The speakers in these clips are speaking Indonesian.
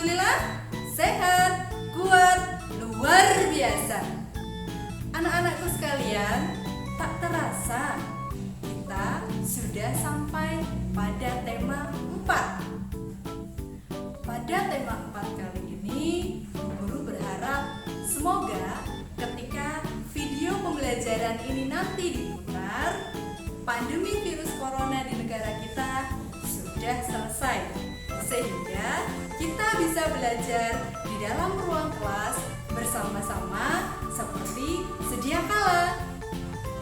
Alhamdulillah, sehat, kuat, luar biasa. Anak-anakku sekalian, tak terasa kita sudah sampai pada tema 4. Pada tema 4 kali ini, guru berharap semoga ketika video pembelajaran ini nanti diputar, pandemi virus corona di negara kita sudah selesai, sehingga kita bisa belajar di dalam ruang kelas bersama-sama seperti sedia kala.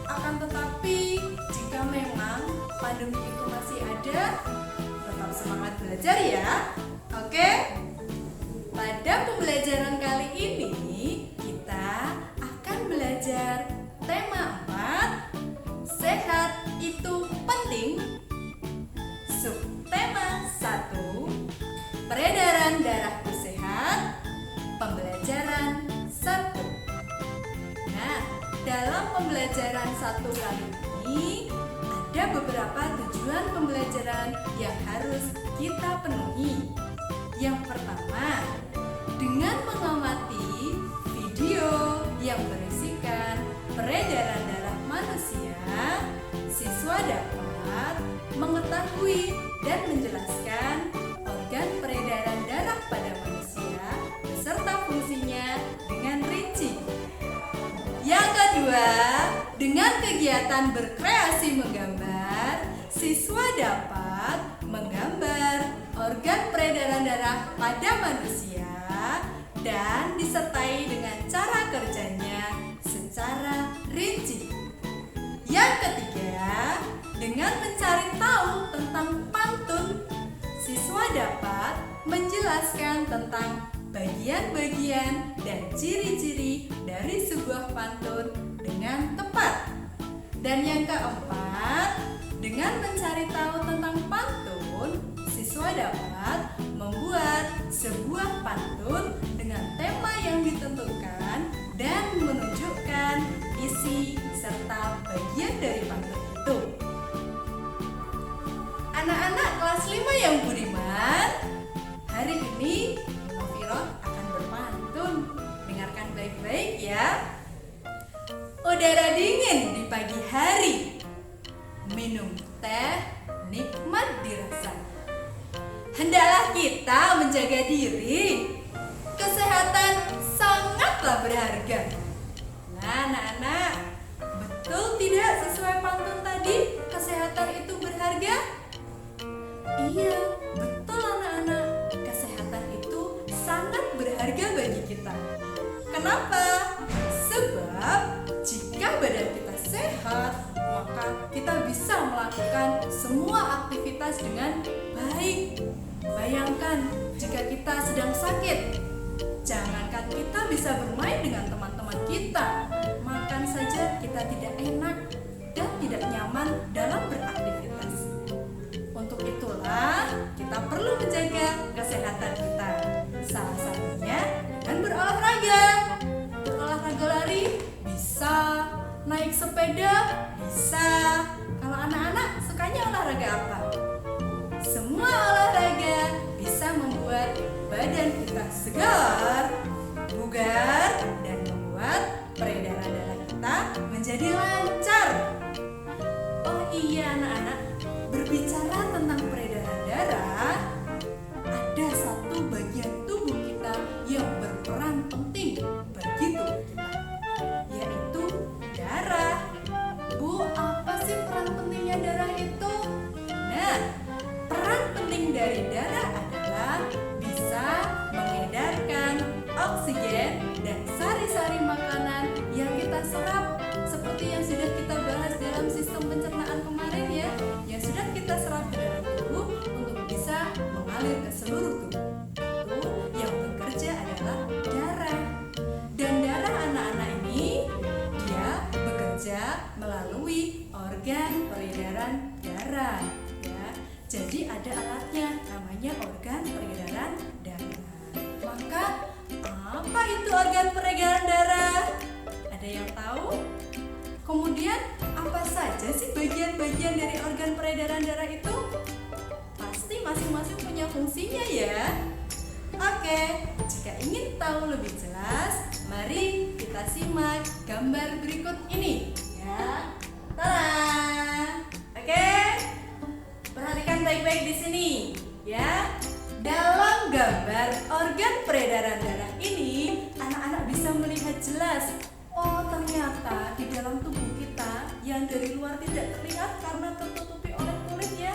Akan tetapi, jika memang pandemi itu masih ada, tetap semangat belajar ya. Oke? Pada pembelajaran kali ini, kita akan belajar tema 4, sehat itu penting. Subtema 1, peredaran darahku sehat. Pembelajaran 1. Nah, dalam pembelajaran 1 kali ini ada beberapa tujuan pembelajaran yang harus kita penuhi. Yang pertama, dengan mengamati video yang berisikan peredaran darah manusia, siswa dapat mengetahui dan menjelaskan organ peredaran darah pada manusia beserta fungsinya dengan rinci. Yang kedua, dengan kegiatan berkreasi menggambar, siswa dapat menggambar organ peredaran darah pada manusia dan disertai dengan cara kerjanya secara rinci. Yang ketiga, dengan mencari tahu tentang pantun, siswa dapat menjelaskan tentang bagian-bagian dan ciri-ciri dari sebuah pantun dengan tepat. Dan yang keempat, dengan mencari tahu tentang pantun, siswa dapat membuat sebuah pantun dengan tema yang ditentukan dan menunjukkan isi serta bagian dari pantun itu. Anak-anak kelas 5 yang budiman, hari ini Mufiroh akan berpantun. Dengarkan baik-baik ya. Udara dingin di pagi hari, minum teh nikmat dirasa. Hendaklah kita menjaga diri, kesehatan sangatlah berharga. Nah, anak-anak, betul tidak sesuai pantun tadi, kesehatan itu berharga? Iya, betul anak-anak, kesehatan itu sangat berharga bagi kita. Kenapa? Sebab jika badan kita sehat, maka kita bisa melakukan semua aktivitas dengan baik. Bayangkan jika kita sedang sakit, jangankan kita bisa bermain dengan teman-teman kita, makan saja kita tidak enak dan tidak nyaman dalam beraktivitas. Untuk itulah kita perlu menjaga kesehatan kita. Salah satunya dengan berolahraga. Berolahraga lari bisa, naik sepeda bisa. Kalau anak-anak sukanya olahraga apa? Semua olahraga bisa membuat badan kita segar, bugar, dan membuat peredaran darah kita menjadi lancar. Oh iya anak-anak, berbicara tentang peredaran darah, ada satu bagian tubuh kita yang berperan penting bagi tubuh kita, yaitu darah. Bu, apa sih peran pentingnya darah itu? Nah, peran penting dari darah adalah bisa mengedarkan oksigen dan sari-sari makanan yang kita serap, seperti yang sudah kita bahas dalam sistem pencernaan kemarin ya, yang sudah kita serap ke dalam tubuh untuk bisa mengalir ke seluruh tubuh. Itu yang bekerja adalah darah. Dan darah anak-anak ini dia bekerja melalui organ peredaran darah ya. Jadi ada alatnya namanya organ peredaran darah. Maka apa itu organ peredaran darah? Ada yang tahu? Kemudian apa saja sih bagian-bagian dari organ peredaran darah itu? Pasti masing-masing punya fungsinya ya. Oke, tahu lebih jelas, mari kita simak gambar berikut ini ya. Tada! Oke? Perhatikan baik-baik di sini ya. Dalam gambar organ peredaran darah ini, anak-anak bisa melihat jelas, oh ternyata di dalam tubuh kita yang dari luar tidak terlihat karena tertutupi oleh kulit ya,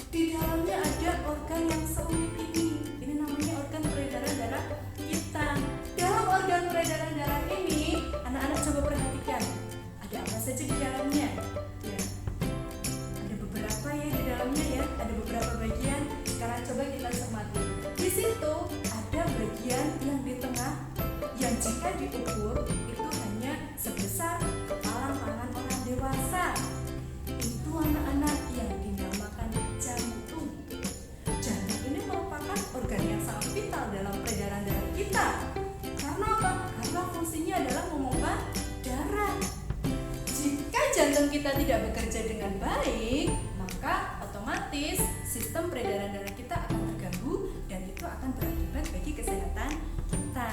di dalamnya ada organ yang serumit ini. Ini namanya organ peredaran darah kita. Dalam organ peredaran darah ini, anak-anak coba perhatikan, ada apa saja di dalamnya ya. Ada beberapa ya di dalamnya ya, ada beberapa bagian. Sekarang coba kita cermati. Di situ ada bagian yang di tengah yang jika diukur itu hanya sebesar kepala tangan orang dewasa. Itu anak-anak yang dinamakan jantung. Jantung ini merupakan organ yang sangat vital dalam peredaran darah kita. Karena apa? Karena fungsinya adalah memompa darah. Jika jantung kita tidak bekerja dengan baik, maka otomatis sistem peredaran darah kita akan terganggu dan itu akan berakibat bagi kesehatan kita.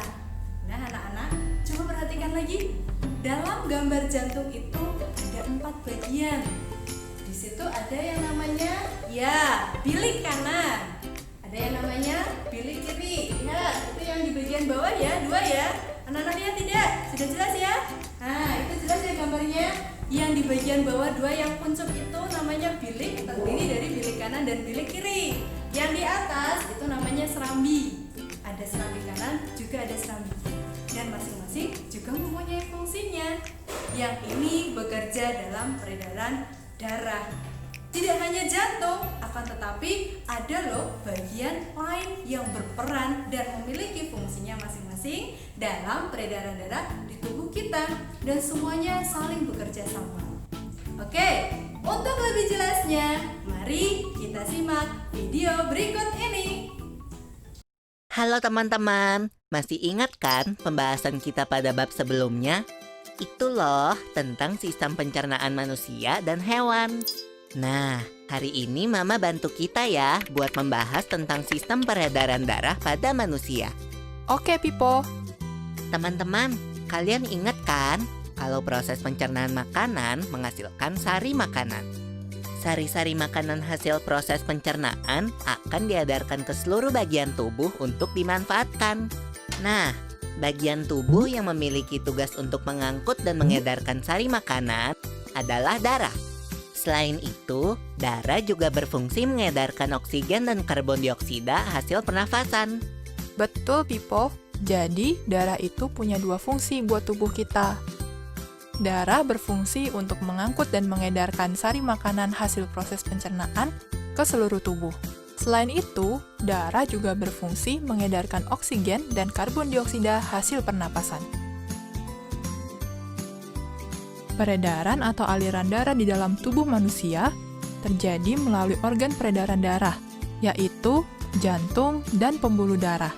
Nah anak-anak, coba perhatikan lagi. Dalam gambar jantung itu ada 4 bagian. Di situ ada yang namanya ya bilik kanan. Ada yang namanya bilik kiri. Lihat, itu yang di bagian bawah ya, 2 ya. Anak-anak lihat tidak? Sudah jelas ya? Nah, itu jelas ya gambarnya. Yang di bagian bawah 2 yang kuncup itu namanya bilik, terdiri dari bilik kanan dan bilik kiri. Yang di atas itu namanya serambi. Ada serambi kanan, juga ada serambi kiri. Dan masing-masing juga mempunyai fungsinya. Yang ini bekerja dalam peredaran darah. Tidak hanya jantung, akan tetapi ada loh bagian lain yang berperan dan memiliki fungsinya masing-masing dalam peredaran darah di tubuh kita dan semuanya saling bekerja sama. Oke, untuk lebih jelasnya, mari kita simak video berikut ini. Halo teman-teman, masih ingat kan pembahasan kita pada bab sebelumnya? Itu loh tentang sistem pencernaan manusia dan hewan. Nah, hari ini Mama bantu kita ya buat membahas tentang sistem peredaran darah pada manusia. Oke, Pipo. Teman-teman, kalian ingat kan kalau proses pencernaan makanan menghasilkan sari makanan? Sari-sari makanan hasil proses pencernaan akan diedarkan ke seluruh bagian tubuh untuk dimanfaatkan. Nah, bagian tubuh yang memiliki tugas untuk mengangkut dan mengedarkan sari makanan adalah darah. Selain itu, darah juga berfungsi mengedarkan oksigen dan karbon dioksida hasil pernafasan. Betul, Pipo. Jadi, darah itu punya 2 fungsi buat tubuh kita. Darah berfungsi untuk mengangkut dan mengedarkan sari makanan hasil proses pencernaan ke seluruh tubuh. Selain itu, darah juga berfungsi mengedarkan oksigen dan karbon dioksida hasil pernapasan. Peredaran atau aliran darah di dalam tubuh manusia terjadi melalui organ peredaran darah, yaitu jantung dan pembuluh darah.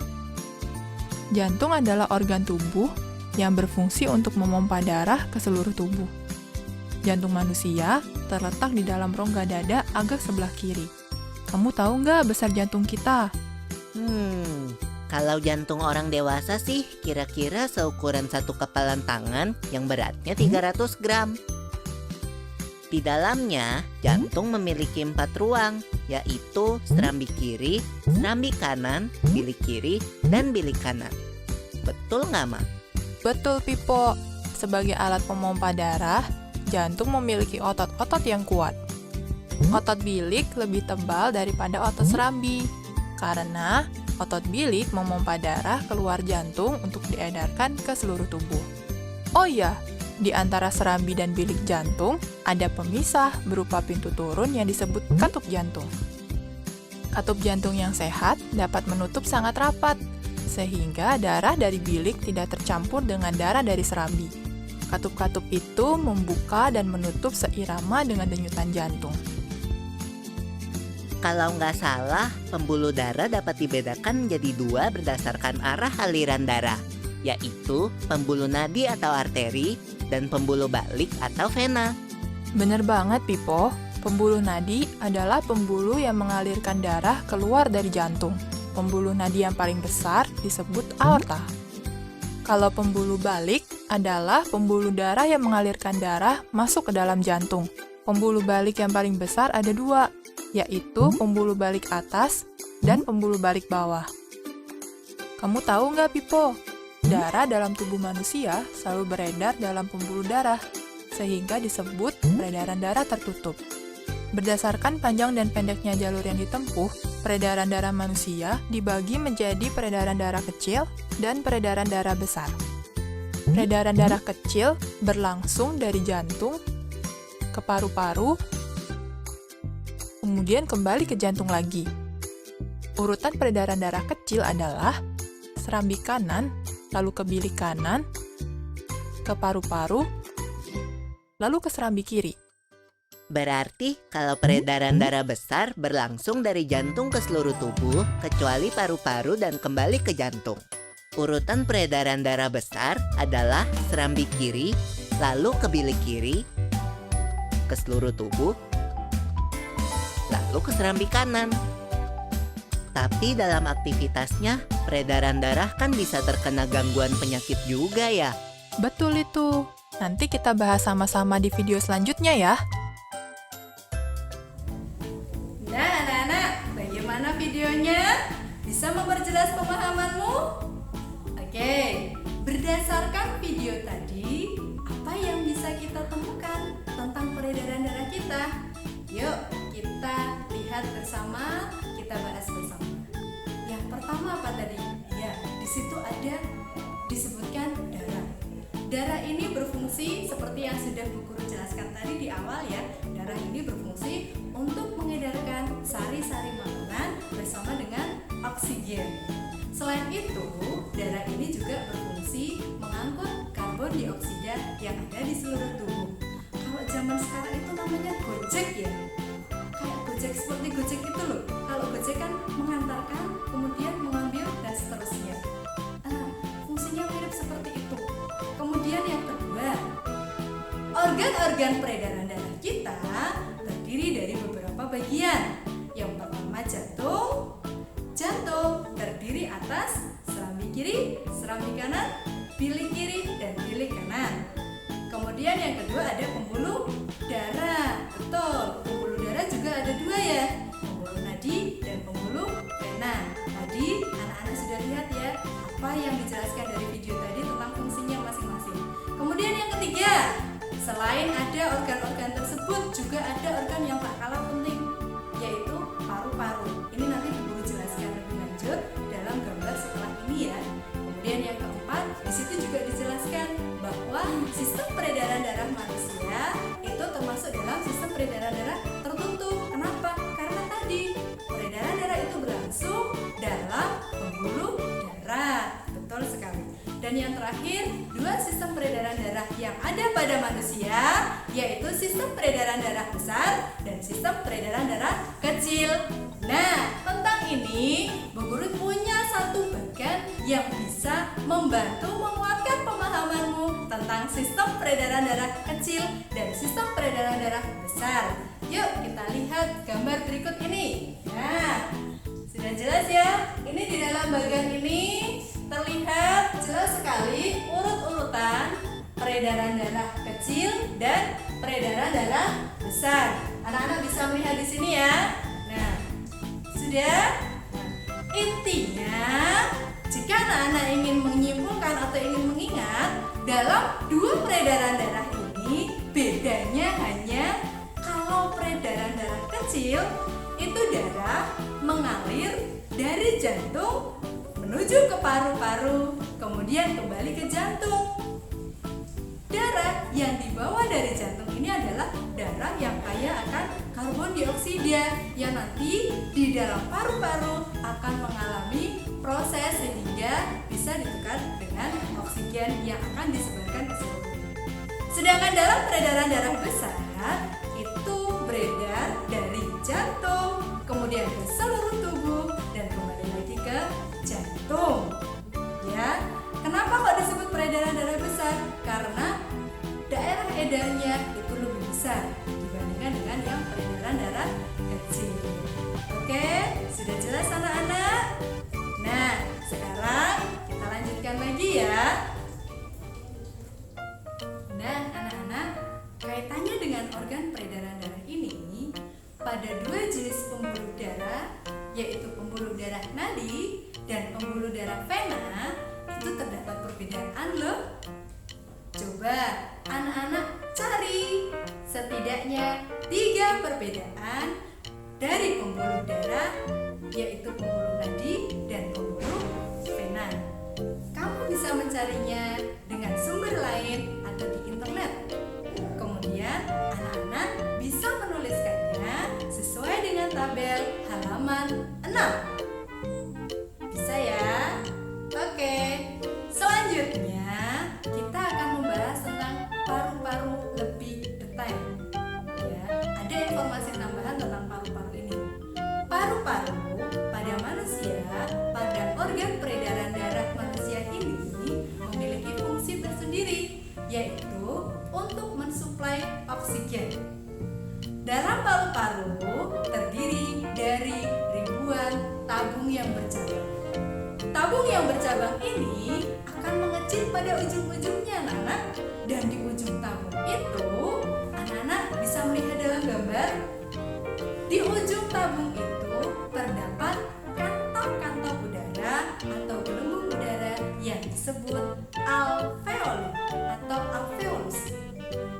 Jantung adalah organ tubuh yang berfungsi untuk memompa darah ke seluruh tubuh. Jantung manusia terletak di dalam rongga dada agak sebelah kiri. Kamu tahu nggak besar jantung kita? Kalau jantung orang dewasa sih kira-kira seukuran satu kepalan tangan yang beratnya 300 gram. Di dalamnya, jantung memiliki 4 ruang, yaitu serambi kiri, serambi kanan, bilik kiri, dan bilik kanan. Betul nggak, Ma? Betul, Pipo. Sebagai alat pemompa darah, jantung memiliki otot-otot yang kuat. Otot bilik lebih tebal daripada otot serambi, karena otot bilik memompa darah keluar jantung untuk diedarkan ke seluruh tubuh. Oh iya, di antara serambi dan bilik jantung ada pemisah berupa pintu turun yang disebut katup jantung. Katup jantung yang sehat dapat menutup sangat rapat, sehingga darah dari bilik tidak tercampur dengan darah dari serambi. Katup-katup itu membuka dan menutup seirama dengan denyutan jantung. Kalau nggak salah, pembuluh darah dapat dibedakan menjadi 2 berdasarkan arah aliran darah, yaitu pembuluh nadi atau arteri dan pembuluh balik atau vena. Bener banget, Pipo. Pembuluh nadi adalah pembuluh yang mengalirkan darah keluar dari jantung. Pembuluh nadi yang paling besar disebut aorta. Kalau pembuluh balik adalah pembuluh darah yang mengalirkan darah masuk ke dalam jantung. Pembuluh balik yang paling besar ada dua, yaitu pembuluh balik atas dan pembuluh balik bawah. Kamu tahu nggak, Pipo? Darah dalam tubuh manusia selalu beredar dalam pembuluh darah, sehingga disebut peredaran darah tertutup. Berdasarkan panjang dan pendeknya jalur yang ditempuh, peredaran darah manusia dibagi menjadi peredaran darah kecil dan peredaran darah besar. Peredaran darah kecil berlangsung dari jantung ke paru-paru, kemudian kembali ke jantung lagi. Urutan peredaran darah kecil adalah serambi kanan, lalu ke bilik kanan, ke paru-paru, lalu ke serambi kiri. Berarti kalau peredaran darah besar berlangsung dari jantung ke seluruh tubuh, kecuali paru-paru dan kembali ke jantung. Urutan peredaran darah besar adalah serambi kiri, lalu ke bilik kiri, ke seluruh tubuh, lalu ke serambi kanan. Tapi dalam aktivitasnya, peredaran darah kan bisa terkena gangguan penyakit juga ya. Betul itu. Nanti kita bahas sama-sama di video selanjutnya ya. Nah, anak-anak, bagaimana videonya? Bisa memperjelas pemahamanmu? Oke, berdasarkan video tadi, apa yang bisa kita temukan tentang peredaran darah kita? Yuk, kita lihat bersama, kita bahas bersama. Yang pertama apa tadi? Ya, di situ ada disebutkan darah. Darah ini berfungsi seperti yang sudah Bu Guru jelaskan tadi di awal ya. Darah ini berfungsi untuk mengedarkan sari-sari makanan bersama dengan oksigen. Selain itu, darah ini juga berfungsi mengangkut karbon dioksida yang ada di seluruh tubuh. Kalau zaman sekarang itu namanya Gojek ya. Kayak Gojek, seperti Gojek itu loh. Kalau Gojek kan mengantarkan, kemudian mengambil dan seterusnya. Fungsinya mirip seperti itu. Kemudian yang kedua, organ-organ peredaran darah kita terdiri dari beberapa bagian. Yang pertama jantung. Jantung terdiri atas serambi kiri, serambi kanan, bilik kiri, dan bilik kanan. Kemudian yang kedua ada pembuluh darah. Betul, pembuluh darah juga ada dua ya, pembuluh nadi dan pembuluh vena. Tadi anak-anak sudah lihat ya apa yang dijelaskan dari video tadi tentang fungsinya masing-masing. Kemudian yang ketiga, selain ada organ-organ tersebut juga ada organ yang tak kalah penting, yaitu paru-paru. Ini nanti Bu Guru jelaskan lebih lanjut dalam gambar setelah ini ya. Kemudian yang keempat, di situ juga dijelaskan bahwa sistem peredaran darah manusia itu termasuk dalam sistem peredaran darah tertutup. Kenapa? Karena tadi peredaran darah itu berlangsung dalam pembuluh darah. Betul sekali. Dan yang terakhir, dua sistem peredaran darah yang ada pada manusia, yaitu sistem peredaran darah besar dan sistem peredaran darah kecil. Nah, tentang ini Bu Guru punya satu bagian yang bisa membantu menguatkan pemahamanmu tentang sistem peredaran darah kecil dan sistem peredaran darah besar. Yuk kita lihat gambar berikut ini. Nah, sudah jelas ya? Ini di dalam bagian ini terlihat jelas sekali urut-urutan peredaran darah kecil dan peredaran darah besar. Anak-anak bisa melihat di sini ya. Nah, sudah. Intinya, jika anak-anak ingin menyimpulkan atau ingin mengingat, dalam dua peredaran darah ini bedanya hanya kalau peredaran darah kecil itu darah mengalir dari jantung menuju ke paru-paru, kemudian kembali ke jantung. Darah yang dibawa dari jantung ini adalah darah yang kaya akan karbon dioksida yang nanti di dalam paru-paru akan mengalami proses sehingga bisa ditukar dengan oksigen yang akan disebarkan ke seluruh tubuh. Sedangkan dalam peredaran darah besar itu beredar dari jantung, kemudian ke seluruh tubuh dan kembali lagi ke jantung. Ya, kenapa kok disebut peredaran darah besar? Karena daerah edarnya itu lebih besar dibandingkan dengan yang peredaran darah kecil. Oke, sudah jelas anak-anak? Nah, sekarang kita lanjutkan lagi ya. itu terdapat perbedaan loh. Coba anak-anak cari setidaknya 3 perbedaan dari pembuluh darah, yaitu pembuluh nadi dan pembuluh vena. Kamu bisa mencarinya dengan sumber lain atau di internet. Kemudian anak-anak bisa menuliskannya sesuai dengan tabel halaman 6. Bisa ya? Oke. Selanjutnya kita akan membahas tentang paru-paru lebih detail. Ya, ada informasi tambahan tentang paru-paru ini. Paru-paru pada manusia, pada organ peredaran darah manusia ini memiliki fungsi tersendiri, yaitu untuk mensuplai oksigen. Dalam paru-paru terdiri dari ribuan tabung yang bercabang. Tabung yang bercabang ini akan mengecil pada ujung-ujungnya, anak-anak. Dan di ujung tabung itu, anak-anak bisa melihat dalam gambar. Di ujung tabung itu terdapat kantong-kantong udara atau gelembung udara yang disebut alveoli atau alveolus.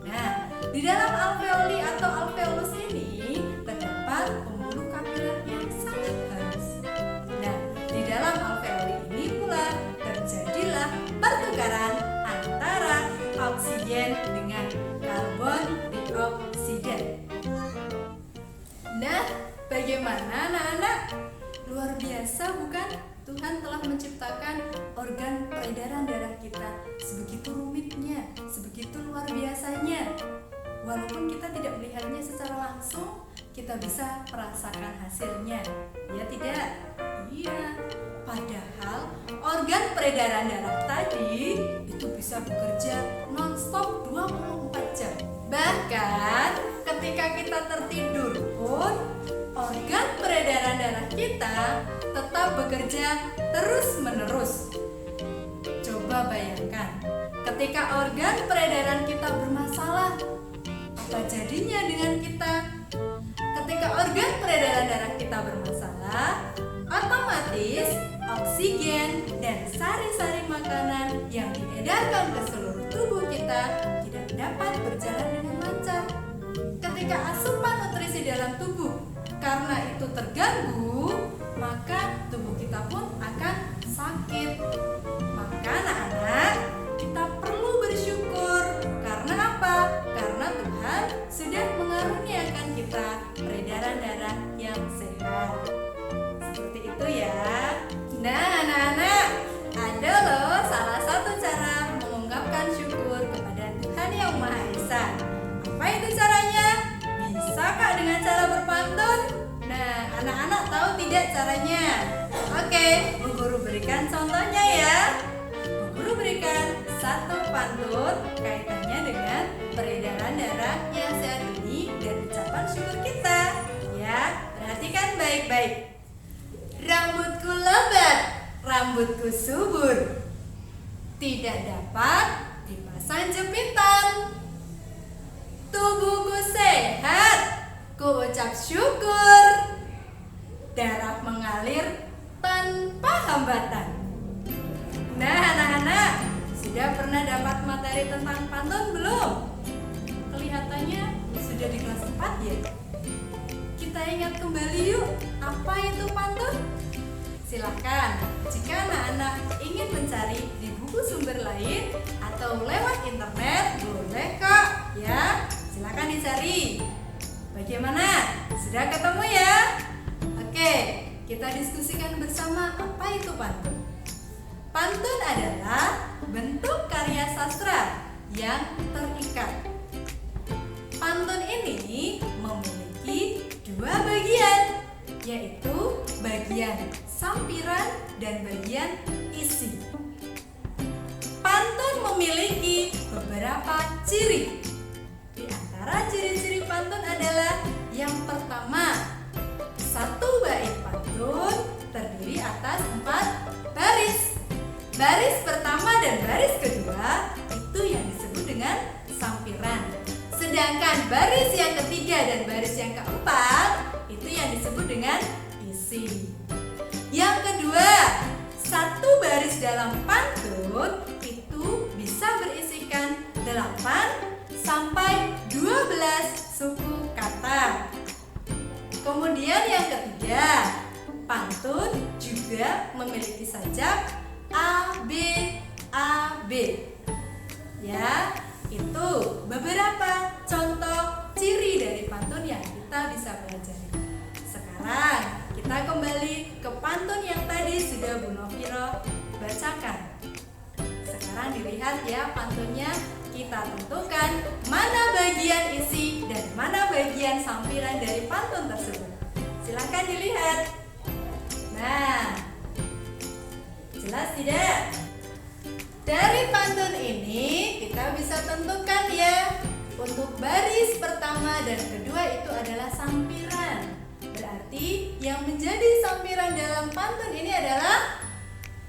Nah, di dalam alveoli atau alveolus ini terdapat pembuluh kapiler yang sangat halus. Nah, di dalam alveoli ini pula terjadilah pertukaran antara oksigen dengan karbon dioksida. Nah, bagaimana anak-anak? Luar biasa bukan? Tuhan telah menciptakan organ peredaran darah kita sebegitu rumitnya, sebegitu luar biasanya. Walaupun kita tidak melihatnya secara langsung, kita bisa merasakan hasilnya. Ya tidak? Iya. Padahal organ peredaran darah tadi itu bisa bekerja non-stop 24 jam. Bahkan ketika kita tertidur pun organ peredaran darah kita tetap bekerja terus-menerus. Coba bayangkan, ketika organ peredaran kita bermasalah, apa jadinya dengan kita? Ketika organ peredaran darah kita bermasalah, otomatis oksigen dan sari-sari makanan yang diedarkan ke seluruh tubuh kita tidak dapat berjalan dengan lancar. Ketika asupan nutrisi dalam tubuh karena itu terganggu, maka tubuh kita pun akan sakit. Maka anak-anak, kita perlu bersyukur. Karena apa? Karena Tuhan sudah mengaruniakan kita peredaran darah yang sehat. Seperti itu ya. Nah anak-anak, ada loh salah satu cara mengungkapkan syukur kepada Tuhan Yang Maha Esa. Apa itu caranya? Bisa Kak dengan cara berpantun? Nah, anak-anak tahu tidak caranya? Oke, Bu Guru berikan contohnya ya. Bu Guru berikan satu pantun kaitannya dengan peredaran darah yang sehat ini dan ucapan syukur kita. Ya, perhatikan baik-baik. Rambutku lebat, rambutku subur, tidak dapat dipasang jepitan. Tubuhku sehat, ku ucap syukur, darah mengalir tanpa hambatan. Nah anak-anak, sudah pernah dapat materi tentang pantun belum? Kelihatannya sudah di kelas 4 ya. Kita ingat kembali yuk, apa itu pantun? Silahkan, jika anak-anak ingin mencari di buku sumber lain atau lewat internet, boleh kok ya. Silakan dicari. Bagaimana? Sudah ketemu ya? Oke, kita diskusikan bersama apa itu pantun. Pantun adalah bentuk karya sastra yang terikat. Pantun ini memiliki 2 bagian, yaitu bagian sampiran dan bagian isi. Pantun memiliki beberapa ciri. Di antara ciri-ciri pantun adalah yang pertama, satu bait pantun terdiri atas 4 baris. Baris pertama dan baris kedua itu yang disebut dengan sampiran. Sedangkan baris yang ketiga dan baris yang keempat itu yang disebut dengan isi. Yang kedua, satu baris dalam pantun itu bisa berisikan 8 sampai 12 suku kata. Kemudian yang ketiga, pantun juga memiliki sajak A, B, A, B. Ya, itu beberapa contoh ciri dari pantun yang kita bisa pelajari. Sekarang kita kembali ke pantun yang tadi sudah Bu Noviro bacakan. Sekarang dilihat ya pantunnya, kita tentukan mana bagian isi dan mana bagian sampiran dari pantun tersebut. Silakan dilihat. Nah, jelas tidak? Dari pantun ini kita bisa tentukan ya, untuk baris pertama dan kedua itu adalah sampiran. Berarti yang menjadi sampiran dalam pantun ini adalah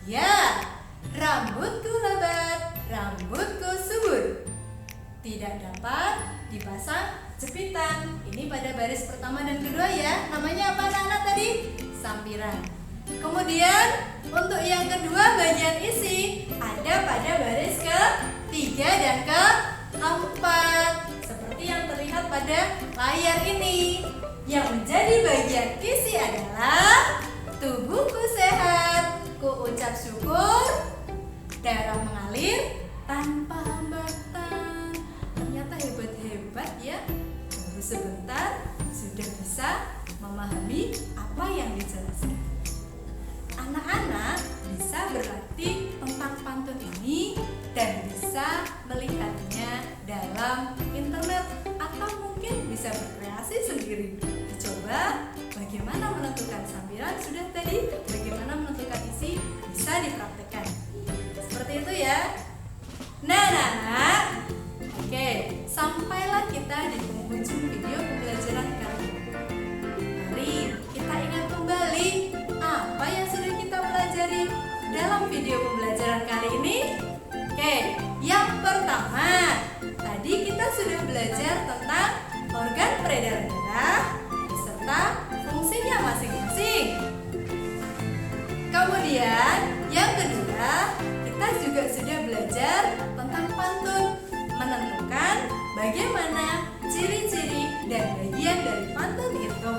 ya, rambutku lebat, rambutku subur, tidak dapat dipasang jepitan. Ini pada baris pertama dan kedua ya. Namanya apa anak-anak tadi? Sampiran. Kemudian untuk yang kedua bagian isi ada pada baris ke-3 dan ke-4 seperti yang terlihat pada layar ini. Yang menjadi bagian isi adalah tubuhku sehat, ku ucap syukur, darah mengalir tanpa hambatan. Ternyata hebat-hebat ya. Baru sebentar sudah bisa memahami apa yang dijelaskan. Anak-anak bisa berlatih tentang pantun ini dan bisa melihatnya dalam internet atau mungkin bisa berkreasi sendiri. Dicoba bagaimana menentukan sampiran sudah tadi, bagaimana menentukan isi bisa dipraktekkan. Seperti itu ya. Nah, anak-anak, oke, sampailah kita di penghujung video pembelajaran kali ini. Mari kita ingat kembali apa yang sudah kita pelajari dalam video pembelajaran kali ini. Oke, yang pertama, tadi kita sudah belajar tentang organ peredaran darah beserta fungsinya masing-masing. Kemudian, yang kedua, kita juga sudah belajar tentang pantun, menentukan bagaimana ciri-ciri dan bagian dari pantun itu.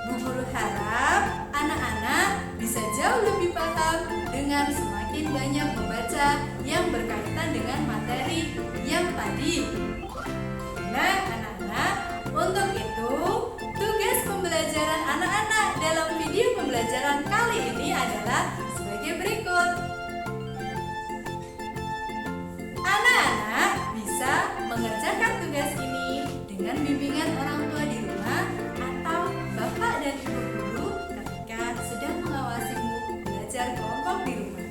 Bu Guru harap anak-anak bisa jauh lebih paham dengan semakin banyak membaca yang berkaitan dengan materi yang tadi. Nah, anak-anak, untuk itu tugas pembelajaran anak-anak dalam video pembelajaran kali ini adalah sebagai berikut. Anak-anak bisa mengerjakan tugas ini dengan bimbingan orang tua di rumah atau bapak dan ibu guru ketika sedang mengawasimu belajar kelompok di rumah.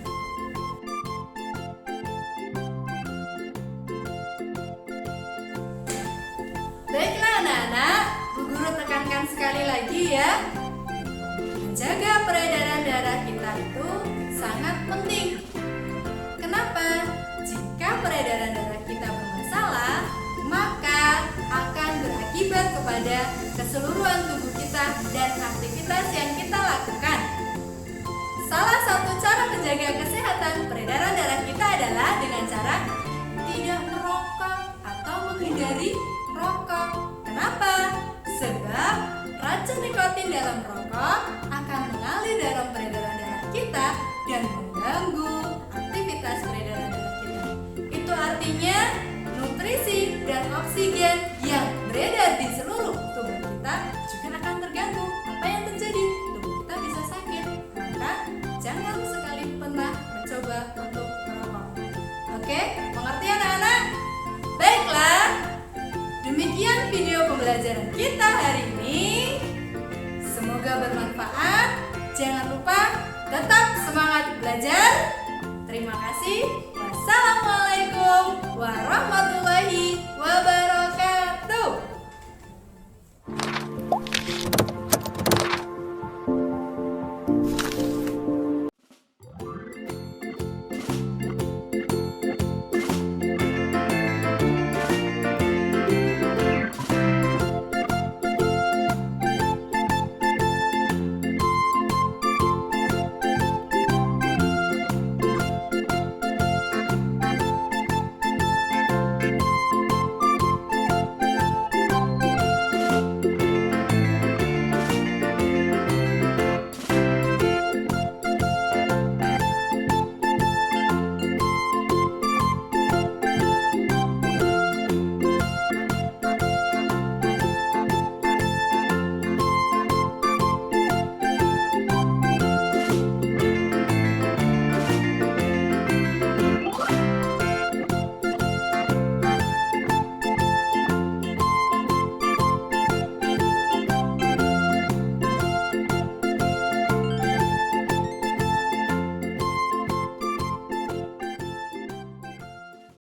Baiklah anak-anak, Bu Guru tekankan sekali lagi ya. Menjaga peredaran darah kita itu sangat penting. Kenapa? Jika peredaran darah kita bermasalah, maka akan berakibat kepada keseluruhan tubuh kita dan aktivitas yang kita lakukan. Salah satu cara menjaga kesehatan peredaran darah kita adalah dengan cara tidak merokok atau menghindari rokok. Kenapa? Sebab racun nikotin dalam rokok akan mengalir dalam peredaran darah kita dan mengganggu aktivitas peredaran darah kita. Itu artinya nutrisi dan oksigen yang beredar di seluruh tubuh kita juga akan terganggu. Apa yang terjadi? Tubuh kita bisa sakit. Maka jangan sekali pernah mencoba untuk merokok. Oke, mengerti anak-anak? Baiklah, demikian video pembelajaran kita hari ini. Semoga bermanfaat. Jangan lupa tetap semangat belajar.